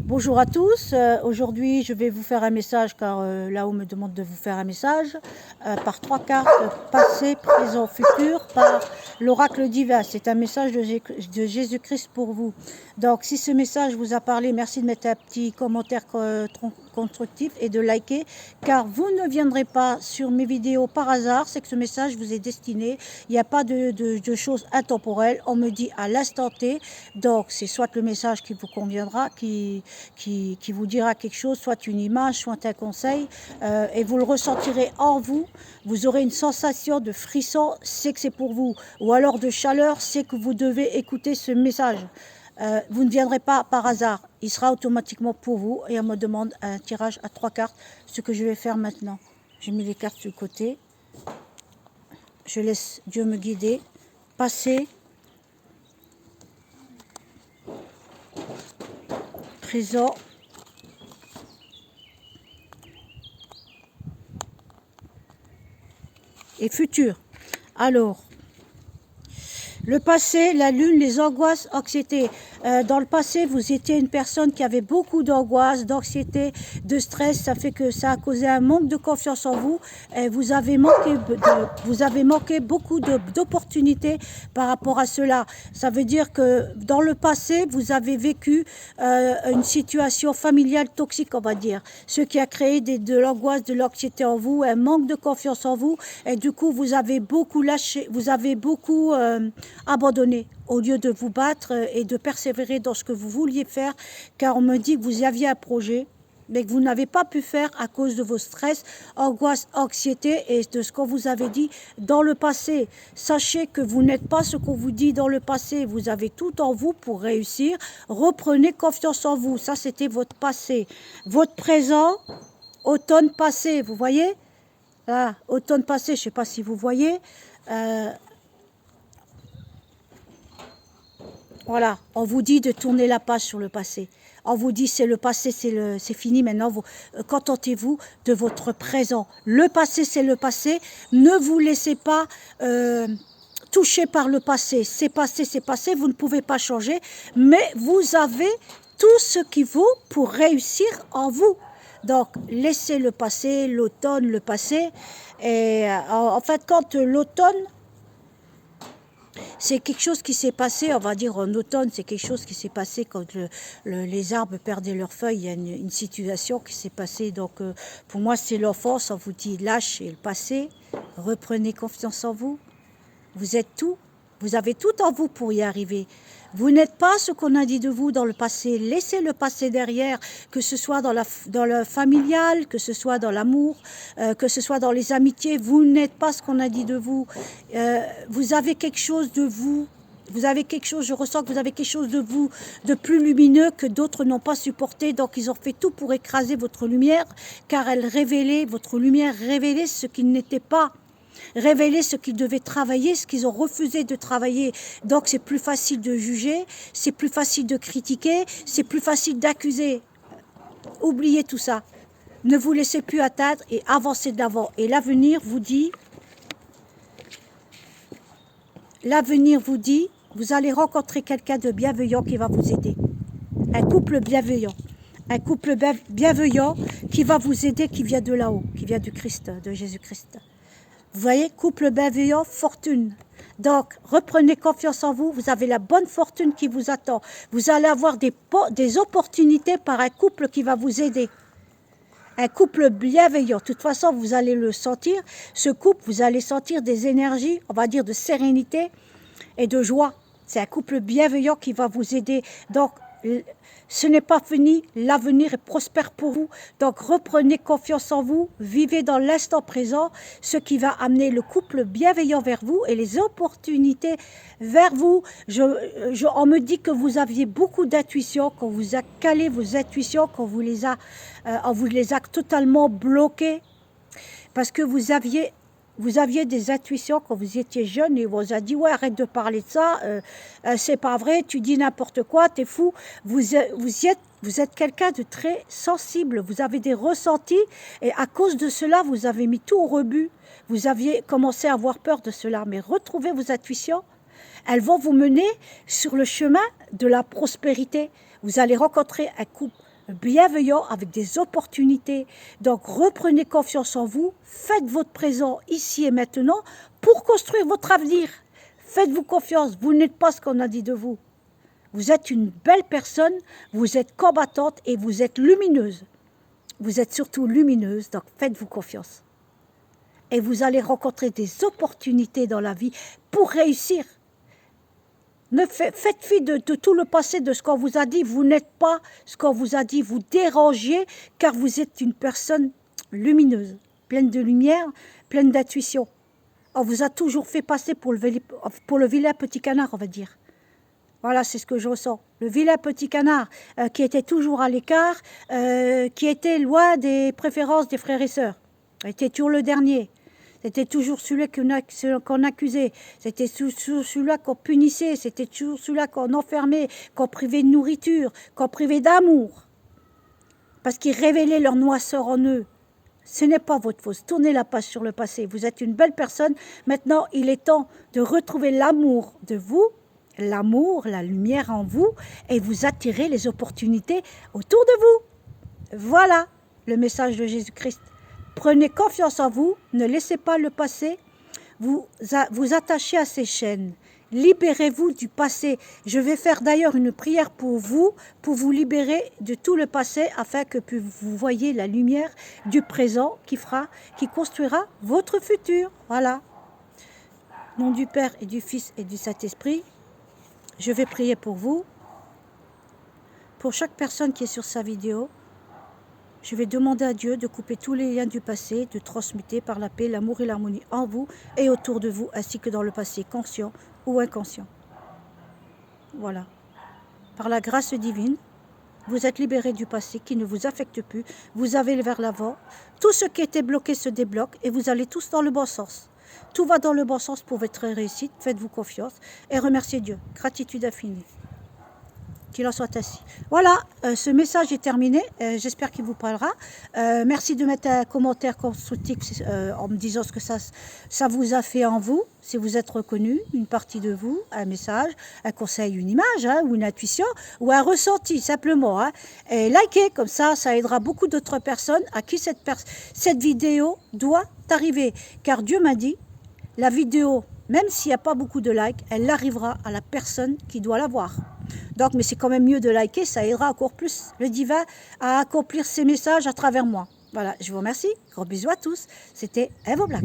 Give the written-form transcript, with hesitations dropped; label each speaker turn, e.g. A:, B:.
A: Bonjour à tous. Aujourd'hui, je vais vous faire un message car là-haut me demande de vous faire un message par 3 cartes, passé, présent, futur, par l'oracle divin. C'est un message de Jésus-Christ pour vous. Donc, si ce message vous a parlé, merci de mettre un petit commentaire constructif et de liker, car vous ne viendrez pas sur mes vidéos par hasard. C'est que ce message vous est destiné. Il n'y a pas de choses intemporelles. On me dit à l'instant T. Donc, c'est soit le message qui vous conviendra, qui vous dira quelque chose, soit une image, soit un conseil, et vous le ressentirez en vous. Vous aurez une sensation de frisson, c'est que c'est pour vous, ou alors de chaleur, c'est que vous devez écouter ce message. Vous ne viendrez pas par hasard, il sera automatiquement pour vous, et on me demande un tirage à 3 cartes, ce que je vais faire maintenant. J'ai mis les cartes sur le côté, je laisse Dieu me guider, passer, présent, et futur. Alors, le passé, la lune, les angoisses, anxiété. Dans le passé, vous étiez une personne qui avait beaucoup d'angoisse, d'anxiété, de stress. Ça fait que ça a causé un manque de confiance en vous. Et vous avez manqué beaucoup d'opportunités par rapport à cela. Ça veut dire que dans le passé, vous avez vécu une situation familiale toxique, on va dire. Ce qui a créé de l'angoisse, de l'anxiété en vous, un manque de confiance en vous. Et du coup, vous avez beaucoup lâché, vous avez beaucoup abandonné au lieu de vous battre et de persévérer dans ce que vous vouliez faire, car on me dit que vous aviez un projet, mais que vous n'avez pas pu faire à cause de vos stress, angoisse, anxiété et de ce qu'on vous avait dit dans le passé. Sachez que vous n'êtes pas ce qu'on vous dit dans le passé. Vous avez tout en vous pour réussir. Reprenez confiance en vous. Ça, c'était votre passé. Votre présent, automne passé, vous voyez? Là, automne passé, je ne sais pas si vous voyez. Voilà, on vous dit de tourner la page sur le passé. On vous dit c'est le passé, c'est fini. Maintenant, contentez-vous de votre présent. Le passé, c'est le passé. Ne vous laissez pas toucher par le passé. C'est passé, c'est passé. Vous ne pouvez pas changer. Mais vous avez tout ce qu'il faut pour réussir en vous. Donc, laissez le passé, l'automne, le passé. Et en fait, quand l'automne... C'est quelque chose qui s'est passé, on va dire en automne, c'est quelque chose qui s'est passé quand les arbres perdaient leurs feuilles. Il y a une situation qui s'est passée. Donc, pour moi, c'est l'enfance. On vous dit lâchez le passé, reprenez confiance en vous. Vous êtes tout. Vous avez tout en vous pour y arriver. Vous n'êtes pas ce qu'on a dit de vous dans le passé. Laissez le passé derrière, que ce soit dans le familial, que ce soit dans l'amour, que ce soit dans les amitiés. Vous n'êtes pas ce qu'on a dit de vous. Vous avez quelque chose de vous. Vous avez quelque chose, je ressens que vous avez quelque chose de vous, de plus lumineux que d'autres n'ont pas supporté. Donc, ils ont fait tout pour écraser votre lumière, car votre lumière révélait ce qu'il n'était pas. Révéler ce qu'ils devaient travailler, ce qu'ils ont refusé de travailler. Donc c'est plus facile de juger, c'est plus facile de critiquer, c'est plus facile d'accuser. Oubliez tout ça. Ne vous laissez plus atteindre et avancez de l'avant. Et l'avenir vous dit, vous allez rencontrer quelqu'un de bienveillant qui va vous aider. Un couple bienveillant. Un couple bienveillant qui va vous aider, qui vient de là-haut, qui vient du Christ, de Jésus-Christ. Vous voyez, couple bienveillant, fortune. Donc, reprenez confiance en vous. Vous avez la bonne fortune qui vous attend. Vous allez avoir des opportunités par un couple qui va vous aider. Un couple bienveillant. De toute façon, vous allez le sentir. Ce couple, vous allez sentir des énergies, on va dire, de sérénité et de joie. C'est un couple bienveillant qui va vous aider. Donc, ce n'est pas fini, l'avenir est prospère pour vous. Donc reprenez confiance en vous, vivez dans l'instant présent, ce qui va amener le couple bienveillant vers vous et les opportunités vers vous. On me dit que vous aviez beaucoup d'intuition, qu'on vous a calé vos intuitions, on vous les a totalement bloquées parce que vous aviez des intuitions quand vous étiez jeune et on vous a dit « Ouais, arrête de parler de ça, c'est pas vrai, tu dis n'importe quoi, t'es fou. » Vous êtes quelqu'un de très sensible, vous avez des ressentis et à cause de cela, vous avez mis tout au rebut. Vous aviez commencé à avoir peur de cela, mais retrouvez vos intuitions. Elles vont vous mener sur le chemin de la prospérité. Vous allez rencontrer un couple bienveillant avec des opportunités. Donc reprenez confiance en vous, faites votre présent ici et maintenant pour construire votre avenir. Faites-vous confiance, vous n'êtes pas ce qu'on a dit de vous. Vous êtes une belle personne, vous êtes combattante et vous êtes lumineuse. Vous êtes surtout lumineuse, donc faites-vous confiance. Et vous allez rencontrer des opportunités dans la vie pour réussir. Faites fi de tout le passé, de ce qu'on vous a dit. Vous n'êtes pas ce qu'on vous a dit. Vous dérangez car vous êtes une personne lumineuse, pleine de lumière, pleine d'intuition. On vous a toujours fait passer pour le vilain petit canard, on va dire. Voilà, c'est ce que je ressens. Le vilain petit canard qui était toujours à l'écart, qui était loin des préférences des frères et sœurs. Était toujours le dernier. C'était toujours celui qu'on accusait. C'était toujours celui-là qu'on punissait. C'était toujours celui-là qu'on enfermait, qu'on privait de nourriture, qu'on privait d'amour. Parce qu'ils révélaient leur noirceur en eux. Ce n'est pas votre faute. Tournez la page sur le passé. Vous êtes une belle personne. Maintenant, il est temps de retrouver l'amour de vous, l'amour, la lumière en vous, et vous attirer les opportunités autour de vous. Voilà le message de Jésus-Christ. Prenez confiance en vous, ne laissez pas le passé vous attacher à ces chaînes. Libérez-vous du passé. Je vais faire d'ailleurs une prière pour vous libérer de tout le passé, afin que vous voyez la lumière du présent qui construira votre futur. Voilà. Au nom du Père et du Fils et du Saint-Esprit, je vais prier pour vous, pour chaque personne qui est sur sa vidéo. Je vais demander à Dieu de couper tous les liens du passé, de transmuter par la paix, l'amour et l'harmonie en vous et autour de vous, ainsi que dans le passé conscient ou inconscient. Voilà. Par la grâce divine, vous êtes libérés du passé qui ne vous affecte plus. Vous avez vers l'avant. Tout ce qui était bloqué se débloque et vous allez tous dans le bon sens. Tout va dans le bon sens pour votre réussite. Faites-vous confiance et remerciez Dieu. Gratitude infinie. Qu'il en soit ainsi. Voilà, ce message est terminé. J'espère qu'il vous parlera. Merci de mettre un commentaire constructif en me disant ce que ça vous a fait en vous. Si vous êtes reconnu, une partie de vous, un message, un conseil, une image, ou une intuition, ou un ressenti, simplement. Et likez, comme ça aidera beaucoup d'autres personnes à qui cette vidéo doit arriver. Car Dieu m'a dit, la vidéo, même s'il n'y a pas beaucoup de likes, elle arrivera à la personne qui doit la voir. Donc, mais c'est quand même mieux de liker, ça aidera encore plus le divin à accomplir ses messages à travers moi. Voilà, je vous remercie. Gros bisous à tous. C'était Eve Black.